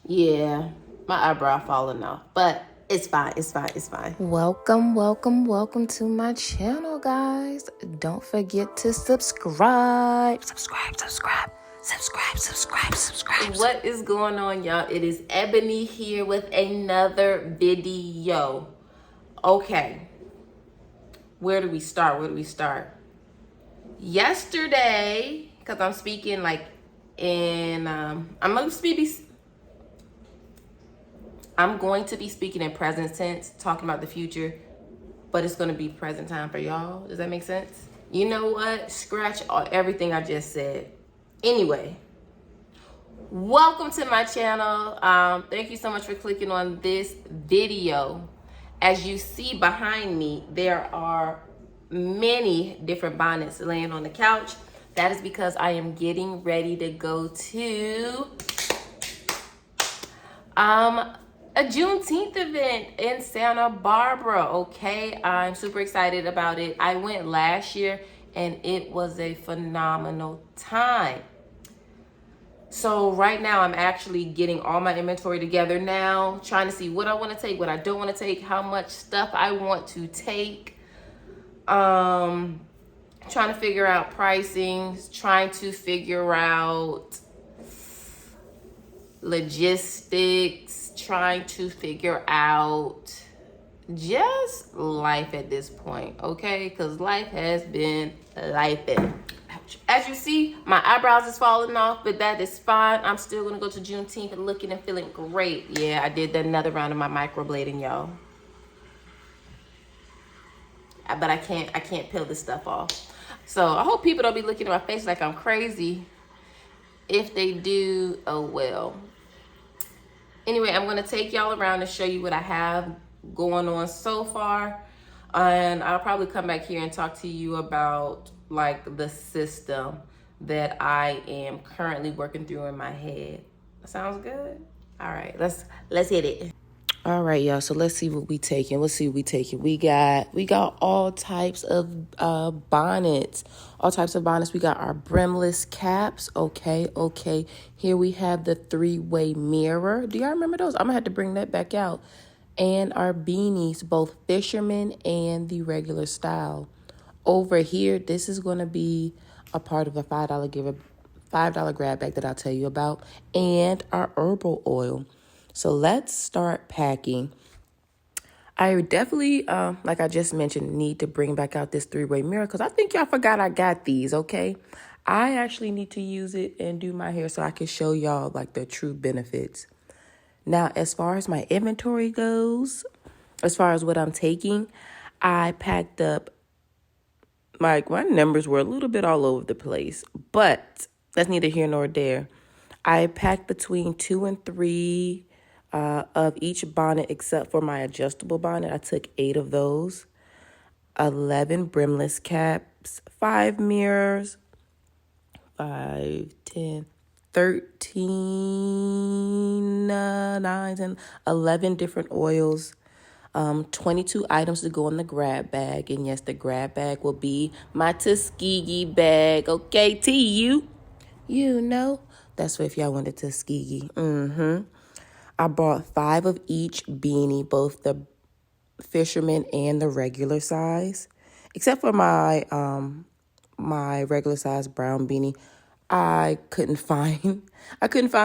Yeah, my eyebrow falling off, but it's fine. It's fine. It's fine. Welcome to my channel, guys. Don't forget to subscribe. What is going on, y'all? It is Ebony here with another video. Okay, where do we start? Yesterday, because I'm speaking like in, I'm going to be speaking in present tense, talking about the future, but it's going to be present time for y'all. Does that make sense? You know what? Scratch everything I just said. Anyway, welcome to my channel. Thank you so much for clicking on this video. As you see behind me, there are many different bonnets laying on the couch. That is because I am getting ready to go to a Juneteenth event in Santa Barbara. Okay, I'm super excited about it. I went last year and it was a phenomenal time. So right now I'm actually getting all my inventory together now, trying to see what I want to take, what I don't want to take, how much stuff I want to take. Trying to figure out pricing, trying to figure out logistics, trying to figure out just life at this point, okay? Because life has been lifing. As you see, my eyebrows is falling off, but that is fine. I'm still gonna go to Juneteenth and looking and feeling great. Yeah, I did another round of my microblading, y'all. But I can't peel this stuff off. So I hope people don't be looking at my face like I'm crazy. If they do, oh well. Anyway, I'm going to take y'all around and show you what I have going on so far. And I'll probably come back here and talk to you about like the system that I am currently working through in my head. Sounds good? All right, let's hit it. All right, y'all. So let's see what we taking. We got all types of bonnets. All types of bonnets. We got our brimless caps. Okay. Here we have the three-way mirror. Do y'all remember those? I'm gonna have to bring that back out. And our beanies, both fisherman and the regular style. Over here, this is gonna be a part of a $5 grab bag that I'll tell you about, and our herbal oil. So let's start packing. I definitely, like I just mentioned, need to bring back out this three-way mirror because I think y'all forgot I got these, okay? I actually need to use it and do my hair so I can show y'all like the true benefits. Now, as far as my inventory goes, as far as what I'm taking, I packed up, like my numbers were a little bit all over the place, but that's neither here nor there. I packed between 2 and 3 of each bonnet except for my adjustable bonnet. I took 8 of those, 11 brimless caps, 5 mirrors, 5, 10, 13, 9, 10, 11 different oils, 22 items to go in the grab bag. And yes, the grab bag will be my Tuskegee bag. Okay, you know. That's what if y'all wanted Tuskegee. I bought 5 of each beanie, both the fisherman and the regular size. Except for my my regular size brown beanie. I couldn't find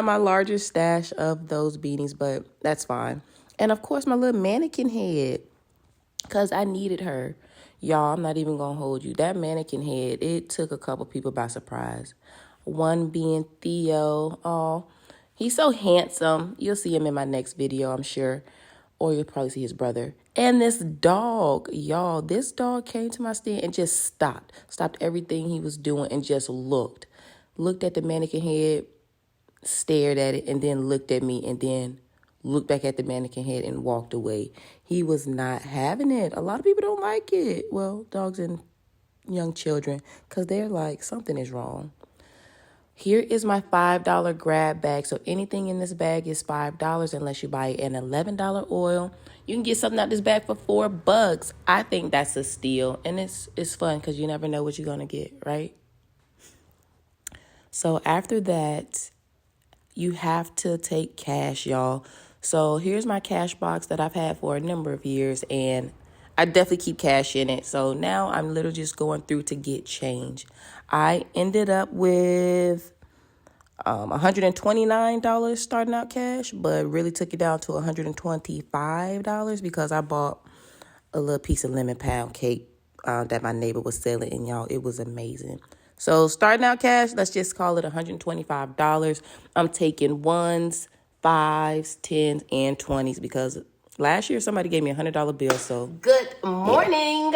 my larger stash of those beanies, but that's fine. And of course my little mannequin head, because I needed her. Y'all, I'm not even gonna hold you. That mannequin head, it took a couple people by surprise. One being Theo. Oh, he's so handsome. You'll see him in my next video, I'm sure. Or you'll probably see his brother. And this dog, y'all. This dog came to my stand and just stopped. Stopped everything he was doing and just looked. Looked at the mannequin head, stared at it, and then looked at me and then looked back at the mannequin head and walked away. He was not having it. A lot of people don't like it. Well, dogs and young children, because they're like, something is wrong. Here is my $5 grab bag. So anything in this bag is $5 unless you buy an $11 oil. You can get something out this bag for $4. I think that's a steal. And it's fun because you never know what you're going to get, right? So after that, you have to take cash, y'all. So here's my cash box that I've had for a number of years, and I definitely keep cash in it. So now I'm literally just going through to get change. I ended up with $129 starting out cash, but really took it down to $125 because I bought a little piece of lemon pound cake that my neighbor was selling, and y'all, it was amazing. So starting out cash, let's just call it $125. I'm taking ones, fives, tens, and 20s because last year somebody gave me $100 bill. So Good morning.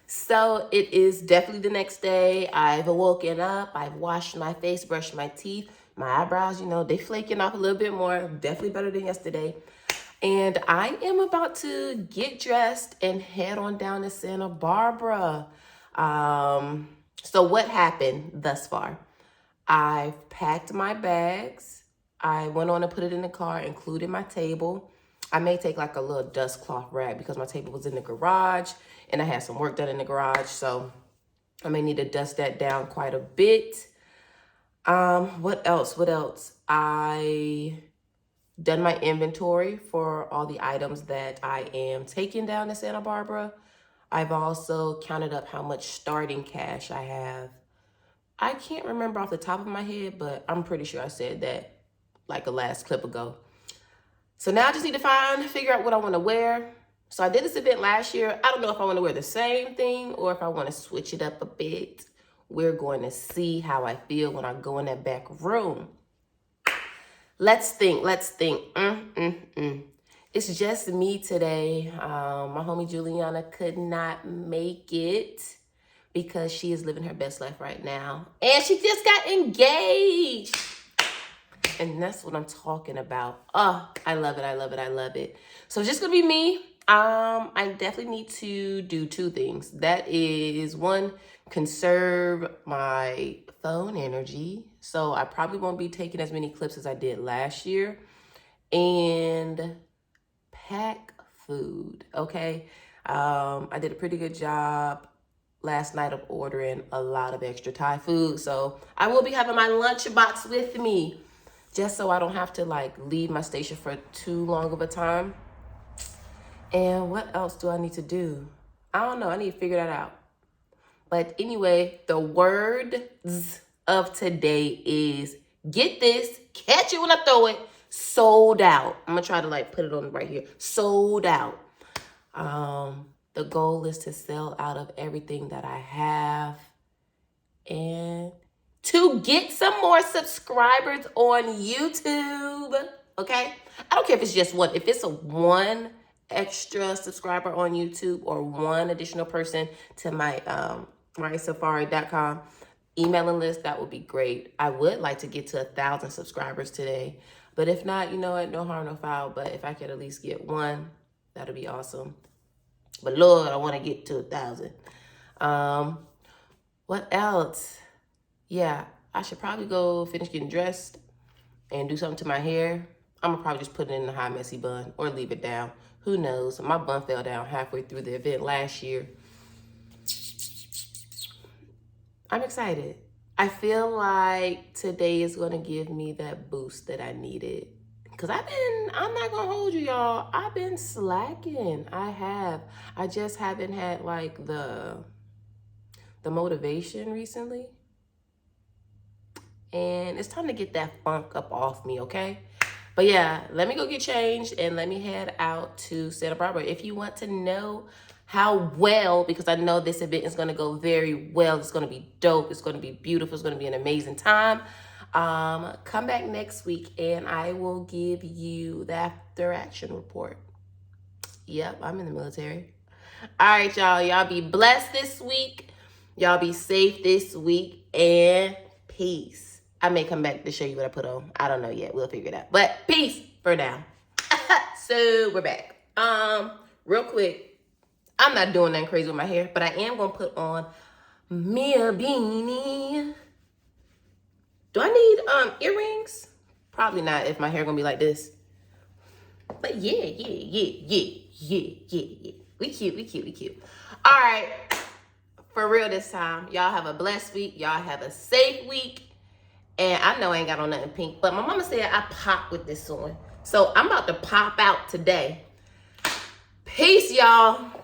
So it is definitely the next day. I've woken up. I've washed my face, brushed my teeth. My eyebrows, they flaking off a little bit more. Definitely better than yesterday. And I am about to get dressed and head on down to Santa Barbara. So what happened thus far? I've packed my bags. I went on to put it in the car, including my table. I may take like a little dust cloth rag because my table was in the garage and I had some work done in the garage. So I may need to dust that down quite a bit. What else? I done my inventory for all the items that I am taking down to Santa Barbara. I've also counted up how much starting cash I have. I can't remember off the top of my head, but I'm pretty sure I said that like a last clip ago. So now I just need to figure out what I want to wear. So I did this event last year. I don't know if I want to wear the same thing or if I want to switch it up a bit. We're going to see how I feel when I go in that back room. Let's think. It's just me today. My homie Juliana could not make it because she is living her best life right now. And she just got engaged. And that's what I'm talking about. Oh, I love it. So it's just gonna be me. I definitely need to do two things. That is, one, conserve my phone energy. So I probably won't be taking as many clips as I did last year. And pack food, okay? I did a pretty good job last night of ordering a lot of extra Thai food. So I will be having my lunchbox with me just so I don't have to like leave my station for too long of a time. And what else do I need to do? I don't know. I need to figure that out. But anyway, the words of today is, get this, catch it when I throw it, sold out. I'm going to try to like put it on right here. Sold out. The goal is to sell out of everything that I have and to get some more subscribers on YouTube. Okay? I don't care if it's just one. If it's a one extra subscriber on YouTube or one additional person to my RiahSafari.com emailing list, that would be great. I would like to get to 1,000 subscribers today. But if not, you know what? No harm, no foul. But if I could at least get one, that'd be awesome. But Lord, I want to get to 1,000. What else? Yeah, I should probably go finish getting dressed and do something to my hair. I'm going to probably just put it in a high messy bun or leave it down. Who knows? My bun fell down halfway through the event last year. I'm excited. I feel like today is going to give me that boost that I needed. Because I'm not going to hold you, y'all. I've been slacking. I just haven't had like the motivation recently. And it's time to get that funk up off me, okay? But yeah, let me go get changed and let me head out to Santa Barbara. If you want to know how well, because I know this event is going to go very well. It's going to be dope. It's going to be beautiful. It's going to be an amazing time. Come back next week and I will give you the after action report. Yep, I'm in the military. All right, y'all. Y'all be blessed this week. Y'all be safe this week and peace. I may come back to show you what I put on. I don't know yet. We'll figure it out. But peace for now. So we're back. Real quick, I'm not doing nothing crazy with my hair, but I am going to put on me a beanie. Do I need earrings? Probably not if my hair going to be like this. But yeah. We cute. All right. For real this time. Y'all have a blessed week. Y'all have a safe week. And I know I ain't got on nothing pink, but my mama said I pop with this on. So I'm about to pop out today. Peace, y'all.